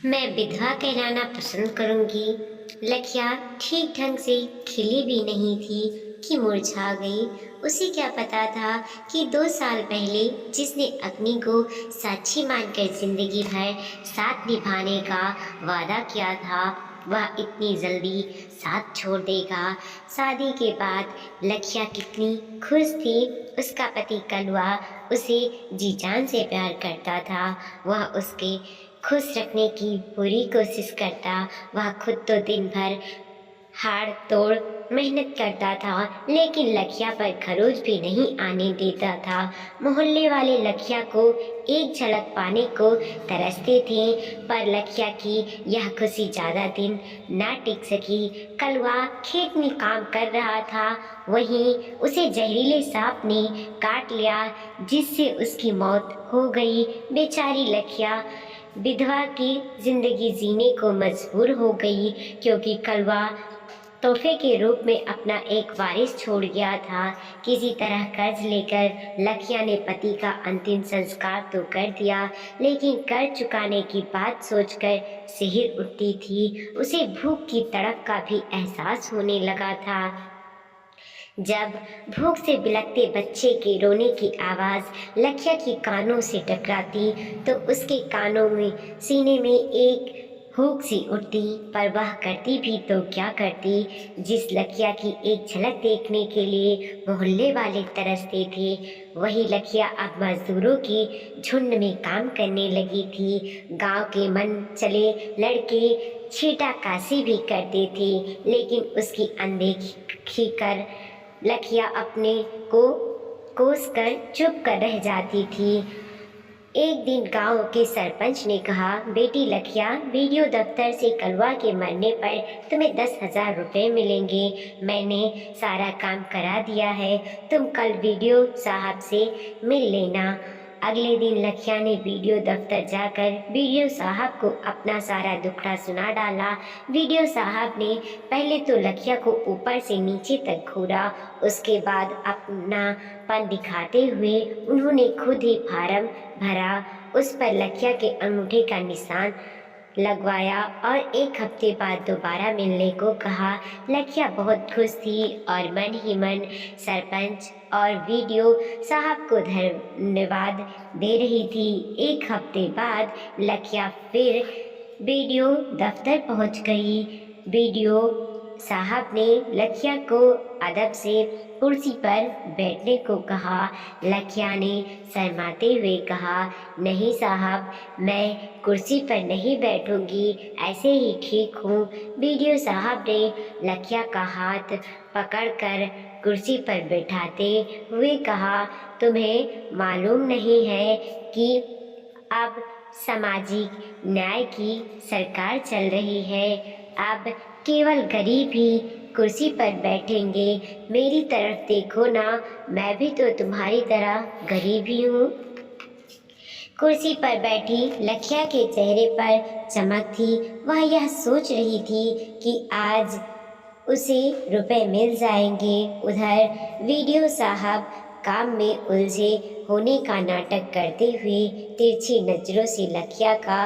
मैं विधवा कहलाना पसंद करूंगी। लखिया ठीक ढंग से खिली भी नहीं थी कि मुरझा गई। उसे क्या पता था कि 2 साल पहले जिसने अग्नि को साक्षी मानकर जिंदगी भर साथ निभाने का वादा किया था वह इतनी जल्दी साथ छोड़ देगा। शादी के बाद लखिया कितनी खुश थी। उसका पति कलवा उसे जी जान से प्यार करता था। वह उसके खुश रखने की पूरी कोशिश करता। वह खुद तो दिन भर हाड़ तोड़ मेहनत करता था, लेकिन लखिया पर खरोच भी नहीं आने देता था। मोहल्ले वाले लखिया को एक झलक पाने को तरसते थे, पर लखिया की यह खुशी ज़्यादा दिन ना टिक सकी। कलवा खेत में काम कर रहा था, वहीं उसे जहरीले सांप ने काट लिया, जिससे उसकी मौत हो गई। बेचारी लखिया विधवा की जिंदगी जीने को मजबूर हो गई, क्योंकि कलवा तोहफे के रूप में अपना एक वारिस छोड़ गया था। किसी तरह कर्ज लेकर लखिया ने पति का अंतिम संस्कार तो कर दिया, लेकिन कर्ज चुकाने की बात सोचकर सिहर उठती थी। उसे भूख की तड़प का भी एहसास होने लगा था। जब भूख से बिलखते बच्चे के रोने की आवाज़ लखिया के कानों से टकराती तो उसके कानों में सीने में एक हुक सी उठती, पर वह करती भी तो क्या करती। जिस लखिया की एक झलक देखने के लिए मोहल्ले वाले तरसते थे, वही लखिया अब मजदूरों की झुंड में काम करने लगी थी। गांव के मन चले लड़के छीटाकाशी भी करते थे, लेकिन उसकी अनदेखी कर लखिया अपने को कोस कर चुप कर रह जाती थी। एक दिन गांव के सरपंच ने कहा, बेटी लखिया, वीडियो दफ्तर से कलवा के मरने पर तुम्हें 10,000 रुपये मिलेंगे। मैंने सारा काम करा दिया है, तुम कल वीडियो साहब से मिल लेना। अगले दिन लखिया ने वीडियो दफ्तर जाकर वीडियो साहब को अपना सारा दुखड़ा सुना डाला। वीडियो साहब ने पहले तो लखिया को ऊपर से नीचे तक घूरा, उसके बाद अपनापन दिखाते हुए उन्होंने खुद ही फार्म भरा, उस पर लखिया के अंगूठे का निशान लगवाया और 1 हफ्ते बाद दोबारा मिलने को कहा। लखिया बहुत खुश थी और मन ही मन सरपंच और वीडियो साहब को धन्यवाद दे रही थी। 1 हफ्ते बाद लखिया फिर वीडियो दफ्तर पहुंच गई। वीडियो साहब ने लखिया को अदब से कुर्सी पर बैठने को कहा। लखिया ने शर्माते हुए कहा, नहीं साहब, मैं कुर्सी पर नहीं बैठूंगी, ऐसे ही ठीक हूँ। वीडियो साहब ने लखिया का हाथ पकड़कर कुर्सी पर बैठाते हुए कहा, तुम्हें मालूम नहीं है कि अब सामाजिक न्याय की सरकार चल रही है। अब केवल गरीब ही कुर्सी पर बैठेंगे। मेरी तरफ देखो ना, मैं भी तो तुम्हारी तरह गरीब ही हूँ। कुर्सी पर बैठी लखिया के चेहरे पर चमक थी। वह यह सोच रही थी कि आज उसे रुपए मिल जाएंगे। उधर वीडियो साहब काम में उलझे होने का नाटक करते हुए तिरछी नजरों से लखिया का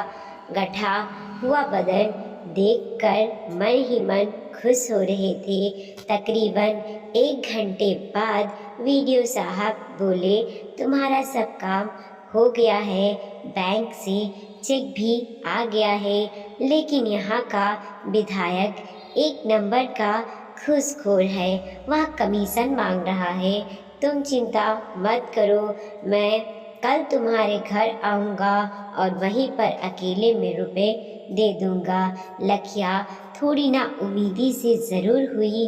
गठा हुआ बदन देखकर मन ही मन खुश हो रहे थे। तकरीबन 1 घंटे बाद वीडियो साहब बोले, तुम्हारा सब काम हो गया है, बैंक से चेक भी आ गया है, लेकिन यहाँ का विधायक 1 नंबर का घूसखोर है, वह कमीशन मांग रहा है। तुम चिंता मत करो, मैं कल तुम्हारे घर आऊँगा और वहीं पर अकेले में रुपए दे दूँगा। लखिया थोड़ी ना उम्मीदी से ज़रूर हुई,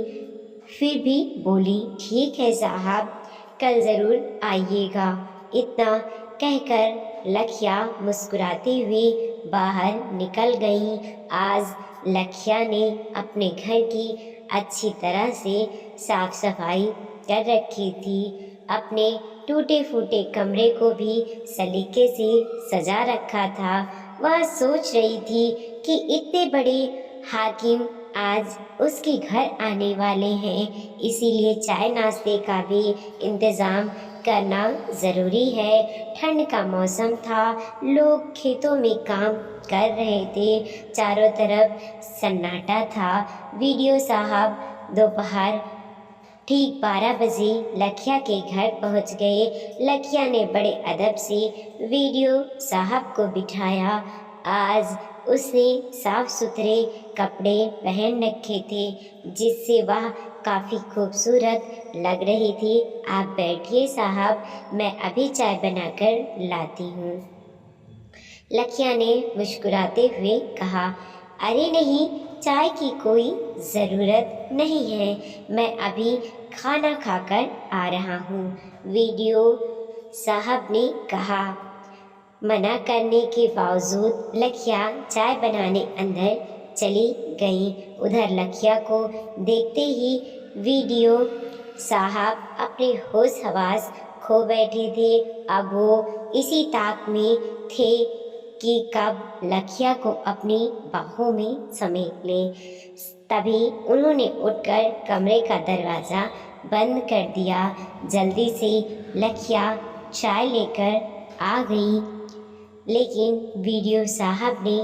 फिर भी बोली, ठीक है साहब, कल ज़रूर आइएगा। इतना कहकर लखिया मुस्कुराते हुए बाहर निकल गई। आज लखिया ने अपने घर की अच्छी तरह से साफ सफाई कर रखी थी। अपने टूटे फूटे कमरे को भी सलीके से सजा रखा था। वह सोच रही थी कि इतने बड़े हाकिम आज उसके घर आने वाले हैं, इसीलिए चाय नाश्ते का भी इंतज़ाम करना ज़रूरी है। ठंड का मौसम था, लोग खेतों में काम कर रहे थे, चारों तरफ सन्नाटा था। वीडियो साहब दोपहर ठीक 12 बजे लखिया के घर पहुंच गए। लखिया ने बड़े अदब से वीडियो साहब को बिठाया। आज उसने साफ सुथरे कपड़े पहन रखे थे, जिससे वह काफ़ी खूबसूरत लग रही थी। आप बैठिए साहब, मैं अभी चाय बनाकर लाती हूँ। लखिया ने मुस्कुराते हुए कहा, अरे नहीं, चाय की कोई ज़रूरत नहीं है, मैं अभी खाना खाकर आ रहा हूँ। वीडियो साहब ने कहा। मना करने के बावजूद लखिया चाय बनाने अंदर चली गई। उधर लखिया को देखते ही वीडियो साहब अपने होश हवास खो बैठे थे। अब वो इसी ताक में थे कि कब लखिया को अपनी बाहों में समेट लें। तभी उन्होंने उठकर कमरे का दरवाज़ा बंद कर दिया। जल्दी से लखिया चाय लेकर आ गई, लेकिन वीडियो साहब ने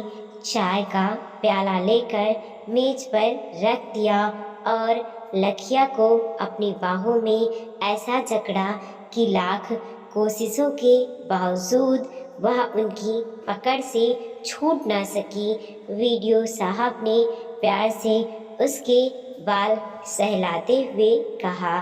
चाय का प्याला लेकर मेज पर रख दिया और लखिया को अपनी बाहों में ऐसा जकड़ा कि लाख कोशिशों के बावजूद वह उनकी पकड़ से छूट ना सकी। वीडियो साहब ने प्यार से उसके बाल सहलाते हुए कहा,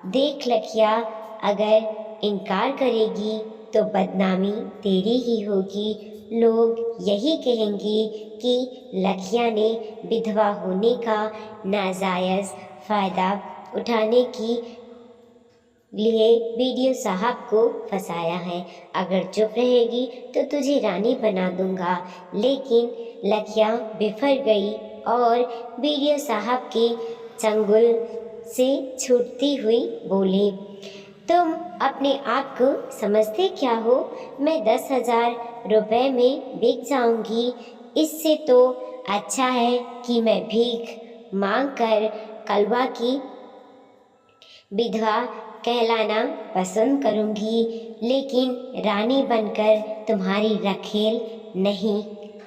देख लखिया, अगर इनकार करेगी तो बदनामी तेरी ही होगी। लोग यही कहेंगे कि लखिया ने विधवा होने का नाजायज़ फ़ायदा उठाने की लिए वीडियो साहब को फंसाया है। अगर चुप रहेगी तो तुझे रानी बना दूंगा। लेकिन लखिया बिफर गई और वीडियो साहब के चंगुल से छूटती हुई बोली, तुम अपने आप को समझते क्या हो? मैं 10,000 रुपये में बिक जाऊंगी। इससे तो अच्छा है कि मैं भीख मांग कर कलवा की विधवा कहलाना पसंद करूंगी, लेकिन रानी बनकर तुम्हारी रखेल नहीं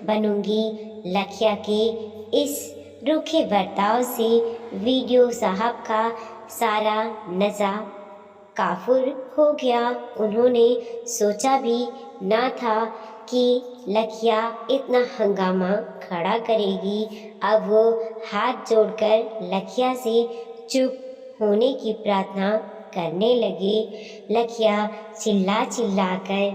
बनूंगी। लखिया के इस रूखे बर्ताव से वीडियो साहब का सारा नशा काफुर हो गया। उन्होंने सोचा भी ना था कि लखिया इतना हंगामा खड़ा करेगी। अब वो हाथ जोड़कर लखिया से चुप होने की प्रार्थना करने लगे। लखिया चिल्ला चिल्ला कर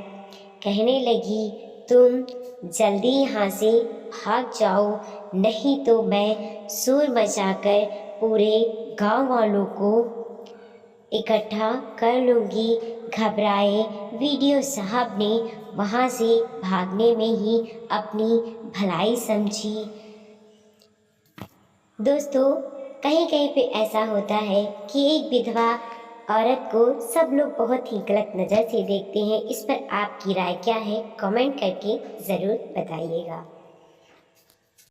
कहने लगी, तुम जल्दी यहाँ से भाग जाओ, नहीं तो मैं शोर मचाकर पूरे गांव वालों को इकट्ठा कर लूँगी। घबराए वीडियो साहब ने वहाँ से भागने में ही अपनी भलाई समझी। दोस्तों, कहीं कहीं पे ऐसा होता है कि एक विधवा औरत को सब लोग बहुत ही गलत नज़र से देखते हैं। इस पर आपकी राय क्या है? कमेंट करके ज़रूर बताइएगा।